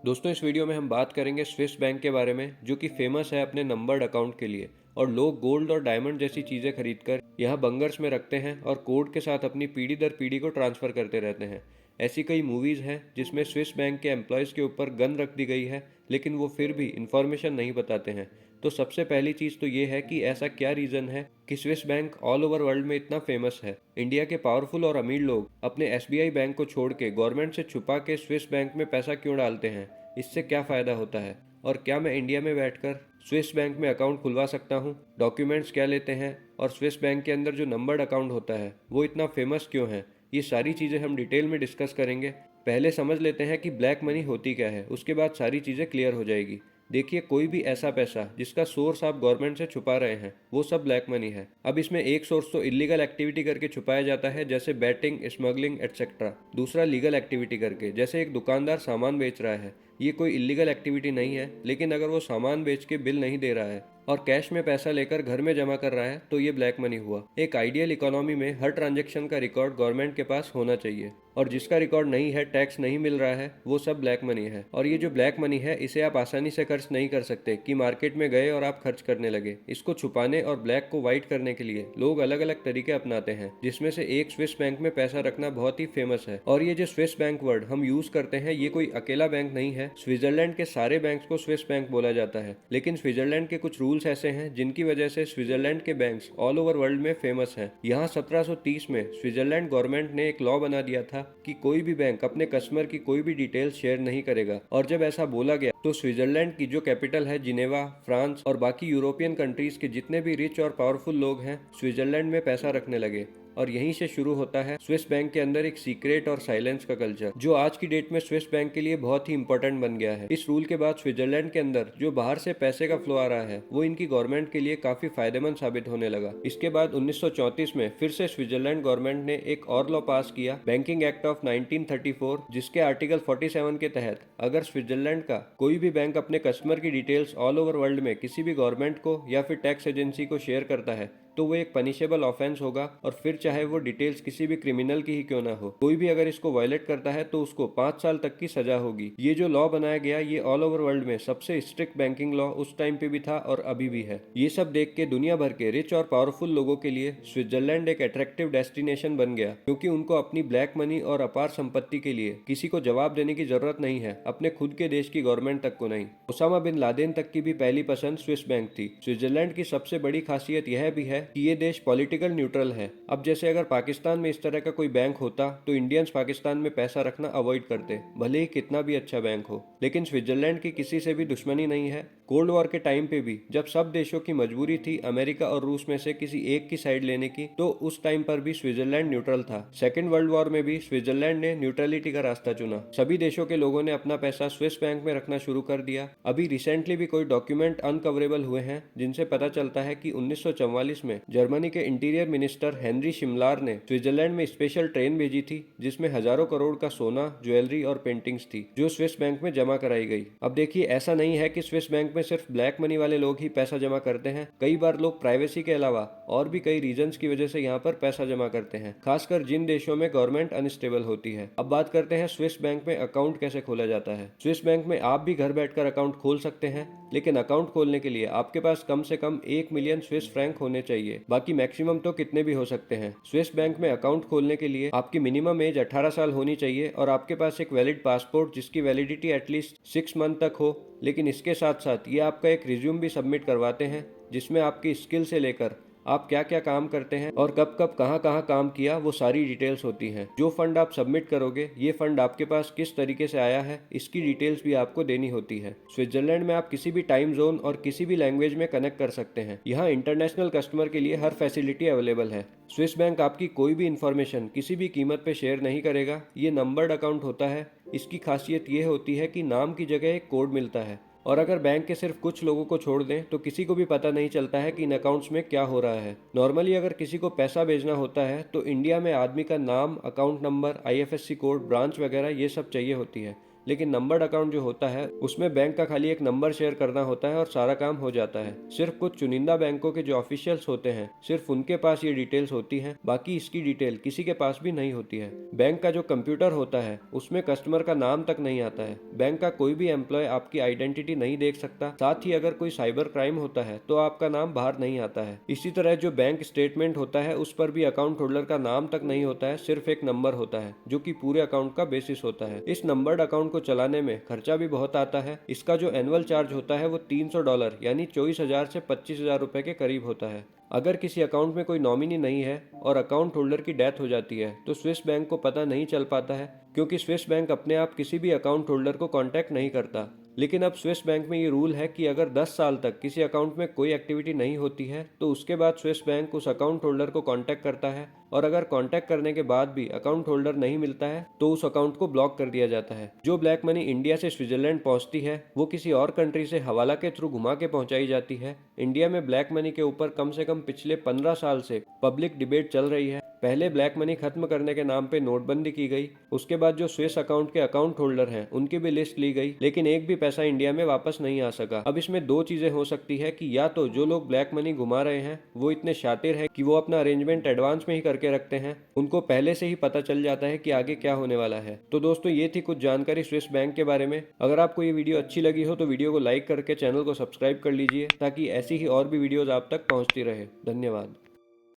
दोस्तों, इस वीडियो में हम बात करेंगे स्विस बैंक के बारे में, जो कि फेमस है अपने नंबर्ड अकाउंट के लिए। और लोग गोल्ड और डायमंड जैसी चीज़ें खरीदकर यहाँ बंगर्स में रखते हैं और कोड के साथ अपनी पीढ़ी दर पीढ़ी को ट्रांसफ़र करते रहते हैं। ऐसी कई मूवीज़ हैं जिसमें स्विस बैंक के एम्प्लॉयज़ के ऊपर गन रख दी गई है, लेकिन वो फिर भी इंफॉर्मेशन नहीं बताते हैं। तो सबसे पहली चीज़ तो ये है कि ऐसा क्या रीज़न है कि Swiss bank all over world में इतना फेमस है। इंडिया के पावरफुल और अमीर लोग अपने एसबीआई बैंक को छोड़ के गवर्नमेंट से छुपा के स्विस बैंक में पैसा क्यों डालते हैं? इससे क्या फ़ायदा होता है? और क्या मैं इंडिया में बैठकर स्विस बैंक में अकाउंट खुलवा सकता हूँ? डॉक्यूमेंट्स क्या लेते हैं? और स्विस बैंक के अंदर जो नंबर्ड अकाउंट होता है वो इतना फेमस क्यों है? ये सारी चीज़ें हम डिटेल में डिस्कस करेंगे। पहले समझ लेते हैं कि ब्लैक मनी होती क्या है, उसके बाद सारी चीज़ें क्लियर हो जाएगी। देखिए, कोई भी ऐसा पैसा जिसका सोर्स आप गवर्नमेंट से छुपा रहे हैं वो सब ब्लैक मनी है। अब इसमें एक सोर्स तो इलीगल एक्टिविटी करके छुपाया जाता है, जैसे बैटिंग, स्मगलिंग एटसेट्रा। दूसरा लीगल एक्टिविटी करके, जैसे एक दुकानदार सामान बेच रहा है, ये कोई इलीगल एक्टिविटी नहीं है, लेकिन अगर वो सामान बेच के बिल नहीं दे रहा है और कैश में पैसा लेकर घर में जमा कर रहा है तो ये ब्लैक मनी हुआ। एक आइडियल इकोनॉमी में हर ट्रांजैक्शन का रिकॉर्ड गवर्नमेंट के पास होना चाहिए, और जिसका रिकॉर्ड नहीं है, टैक्स नहीं मिल रहा है, वो सब ब्लैक मनी है। और ये जो ब्लैक मनी है, इसे आप आसानी से खर्च नहीं कर सकते कि मार्केट में गए और आप खर्च करने लगे। इसको छुपाने और ब्लैक को व्हाइट करने के लिए लोग अलग अलग तरीके अपनाते हैं, जिसमें से एक स्विस बैंक में पैसा रखना बहुत ही फेमस है। और ये जो स्विस बैंक वर्ड हम यूज करते हैं, ये कोई अकेला बैंक नहीं है। स्विट्जरलैंड के सारे बैंक्स को स्विस बैंक बोला जाता है, लेकिन स्विट्जरलैंड के कुछ रूल्स ऐसे हैं जिनकी वजह से स्विट्जरलैंड के बैंक्स ऑल ओवर वर्ल्ड में फेमस हैं। यहाँ 1730 में स्विट्जरलैंड गवर्नमेंट ने एक लॉ बना दिया था कि कोई भी बैंक अपने कस्टमर की कोई भी डिटेल शेयर नहीं करेगा। और जब ऐसा बोला गया तो स्विट्जरलैंड की जो कैपिटल है जिनेवा, फ्रांस और बाकी यूरोपियन कंट्रीज के जितने भी रिच और पावरफुल लोग हैं, स्विट्जरलैंड में पैसा रखने लगे। और यहीं से शुरू होता है स्विस बैंक के अंदर एक सीक्रेट और साइलेंस का कल्चर, जो आज की डेट में स्विस बैंक के लिए बहुत ही इंपॉर्टेंट बन गया है। इस रूल के बाद स्विट्जरलैंड के अंदर जो बाहर से पैसे का फ्लो आ रहा है, वो इनकी गवर्नमेंट के लिए काफी फायदेमंद साबित होने लगा। इसके बाद 1934 में फिर से स्विट्जरलैंड गवर्नमेंट ने एक और लॉ पास किया, बैंकिंग एक्ट ऑफ 1934, जिसके आर्टिकल 47 के तहत अगर स्विट्जरलैंड का कोई भी बैंक अपने कस्टमर की डिटेल्स ऑल ओवर वर्ल्ड में किसी भी गवर्नमेंट को या फिर टैक्स एजेंसी को शेयर करता है तो वो एक पनिशेबल ऑफेंस होगा, और फिर चाहे वो डिटेल्स किसी भी क्रिमिनल की ही क्यों ना हो, कोई भी अगर इसको वायलेट करता है तो उसको 5 साल तक की सजा होगी। ये जो लॉ बनाया गया, ये ऑल ओवर वर्ल्ड में सबसे स्ट्रिक्ट बैंकिंग लॉ उस टाइम पे भी था और अभी भी है। ये सब देख के दुनिया भर के रिच और पावरफुल लोगों के लिए स्विट्जरलैंड एक अट्रैक्टिव डेस्टिनेशन बन गया, क्योंकि उनको अपनी ब्लैक मनी और अपार संपत्ति के लिए किसी को जवाब देने की जरूरत नहीं है, अपने खुद के देश की गवर्नमेंट तक को नहीं। ओसामा बिन लादेन तक की भी पहली पसंद स्विस बैंक थी। स्विट्जरलैंड की सबसे बड़ी खासियत यह भी है कि ये देश पॉलिटिकल न्यूट्रल है। अब जैसे अगर पाकिस्तान में इस तरह का कोई बैंक होता तो इंडियंस पाकिस्तान में पैसा रखना अवॉइड करते, भले ही कितना भी अच्छा बैंक हो। लेकिन स्विट्जरलैंड की किसी से भी दुश्मनी नहीं है। कोल्ड वॉर के टाइम पे भी जब सब देशों की मजबूरी थी अमेरिका और रूस में से किसी एक की साइड लेने की, तो उस टाइम पर भी स्विट्जरलैंड न्यूट्रल था। सेकेंड वर्ल्ड वॉर में भी स्विट्जरलैंड ने न्यूट्रलिटी का रास्ता चुना। सभी देशों के लोगों ने अपना पैसा स्विस बैंक में रखना शुरू कर दिया। अभी रिसेंटली भी कोई डॉक्यूमेंट अनकवरेबल हुए हैं जिनसे पता चलता है कि 1944 में जर्मनी के इंटीरियर मिनिस्टर हेनरी शिमलार ने स्विट्जरलैंड में स्पेशल ट्रेन भेजी थी, जिसमें हजारों करोड़ का सोना, ज्वेलरी और पेंटिंग्स थी, जो स्विस बैंक में जमा कराई गई। अब देखिए, ऐसा नहीं है कि स्विस बैंक में सिर्फ ब्लैक मनी वाले लोग ही पैसा जमा करते हैं। कई बार लोग प्राइवेसी के अलावा और भी कई रीजंस की वजह से यहाँ पर पैसा जमा करते हैं, खासकर जिन देशों में गवर्नमेंट अनस्टेबल होती है। अब बात करते हैं स्विस बैंक में अकाउंट कैसे खोला जाता है। स्विस बैंक में आप भी घर बैठकर अकाउंट खोल सकते हैं, लेकिन अकाउंट खोलने के लिए आपके पास कम से कम 1 मिलियन स्विस फ्रैंक होने चाहिए। बाकी मैक्सिमम तो कितने भी हो सकते हैं। स्विस बैंक में अकाउंट खोलने के लिए आपकी मिनिमम एज 18 साल होनी चाहिए और आपके पास एक वैलिड पासपोर्ट जिसकी वैलिडिटी एटलीस्ट 6 मंथ तक हो। लेकिन इसके साथ साथ ये आपका एक रिज्यूम भी सबमिट करवाते हैं, जिसमें आपकी स्किल से लेकर आप क्या क्या काम करते हैं और कब कब कहाँ कहाँ काम किया, वो सारी डिटेल्स होती हैं। जो फंड आप सबमिट करोगे, ये फंड आपके पास किस तरीके से आया है, इसकी डिटेल्स भी आपको देनी होती है। स्विट्जरलैंड में आप किसी भी टाइम जोन और किसी भी लैंग्वेज में कनेक्ट कर सकते हैं। यहाँ इंटरनेशनल कस्टमर के लिए हर फैसिलिटी अवेलेबल है। स्विस बैंक आपकी कोई भी इंफॉर्मेशन किसी भी कीमत पे शेयर नहीं करेगा। ये नंबर्ड अकाउंट होता है। इसकी खासियत ये होती है कि नाम की जगह एक कोड मिलता है, और अगर बैंक के सिर्फ कुछ लोगों को छोड़ दें तो किसी को भी पता नहीं चलता है कि इन अकाउंट्स में क्या हो रहा है। नॉर्मली अगर किसी को पैसा भेजना होता है तो इंडिया में आदमी का नाम, account number, IFSC code, branch वगैरह ये सब चाहिए होती है। लेकिन नंबर्ड अकाउंट जो होता है उसमें बैंक का खाली एक नंबर शेयर करना होता है और सारा काम हो जाता है। सिर्फ कुछ चुनिंदा बैंकों के जो ऑफिशियल्स होते हैं सिर्फ उनके पास ये डिटेल्स होती हैं, बाकी इसकी डिटेल किसी के पास भी नहीं होती है। बैंक का जो कंप्यूटर होता है उसमें कस्टमर का नाम तक नहीं आता है। बैंक का कोई भी एम्प्लॉय आपकी आइडेंटिटी नहीं देख सकता। साथ ही अगर कोई साइबर क्राइम होता है तो आपका नाम बाहर नहीं आता है। इसी तरह जो बैंक स्टेटमेंट होता है उस पर भी अकाउंट होल्डर का नाम तक नहीं होता है, सिर्फ एक नंबर होता है जो कि पूरे अकाउंट का बेसिस होता है। इस नंबर्ड अकाउंट को चलाने में खर्चा भी बहुत आता है। इसका जो एनुअल चार्ज होता है वो $300 यानी 24,000 से 25,000 रुपए के करीब होता है। अगर किसी अकाउंट में कोई नॉमिनी नहीं है और अकाउंट होल्डर की डेथ हो जाती है तो स्विस बैंक को पता नहीं चल पाता है, क्योंकि स्विस बैंक अपने आप किसी भी अकाउंट होल्डर को कांटेक्ट नहीं करता। लेकिन अब स्विस बैंक में ये रूल है कि अगर 10 साल तक किसी अकाउंट में कोई एक्टिविटी नहीं होती है तो उसके बाद स्विस बैंक उस अकाउंट होल्डर को कांटेक्ट करता है, और अगर कांटेक्ट करने के बाद भी अकाउंट होल्डर नहीं मिलता है तो उस अकाउंट को ब्लॉक कर दिया जाता है। जो ब्लैक मनी इंडिया से स्विट्जरलैंड पहुंचती है वो किसी और कंट्री से हवाला के थ्रू घुमा के पहुंचाई जाती है। इंडिया में ब्लैक मनी के ऊपर कम से कम पिछले 15 साल से पब्लिक डिबेट चल रही है। पहले ब्लैक मनी खत्म करने के नाम पे नोटबंदी की गई, उसके बाद जो स्विस अकाउंट के अकाउंट होल्डर हैं उनकी भी लिस्ट ली गई, लेकिन एक भी पैसा इंडिया में वापस नहीं आ सका। अब इसमें दो चीजें हो सकती है कि या तो जो लोग ब्लैक मनी घुमा रहे हैं वो इतने शातिर हैं कि वो अपना अरेंजमेंट एडवांस में ही करके रखते हैं, उनको पहले से ही पता चल जाता है कि आगे क्या होने वाला है। तो दोस्तों ये थी कुछ जानकारी स्विस बैंक के बारे में। अगर आपको ये वीडियो अच्छी लगी हो तो वीडियो को लाइक करके चैनल को सब्सक्राइब कर लीजिए ताकि ऐसी ही और भी वीडियोज आप तक पहुंचती रहे। धन्यवाद।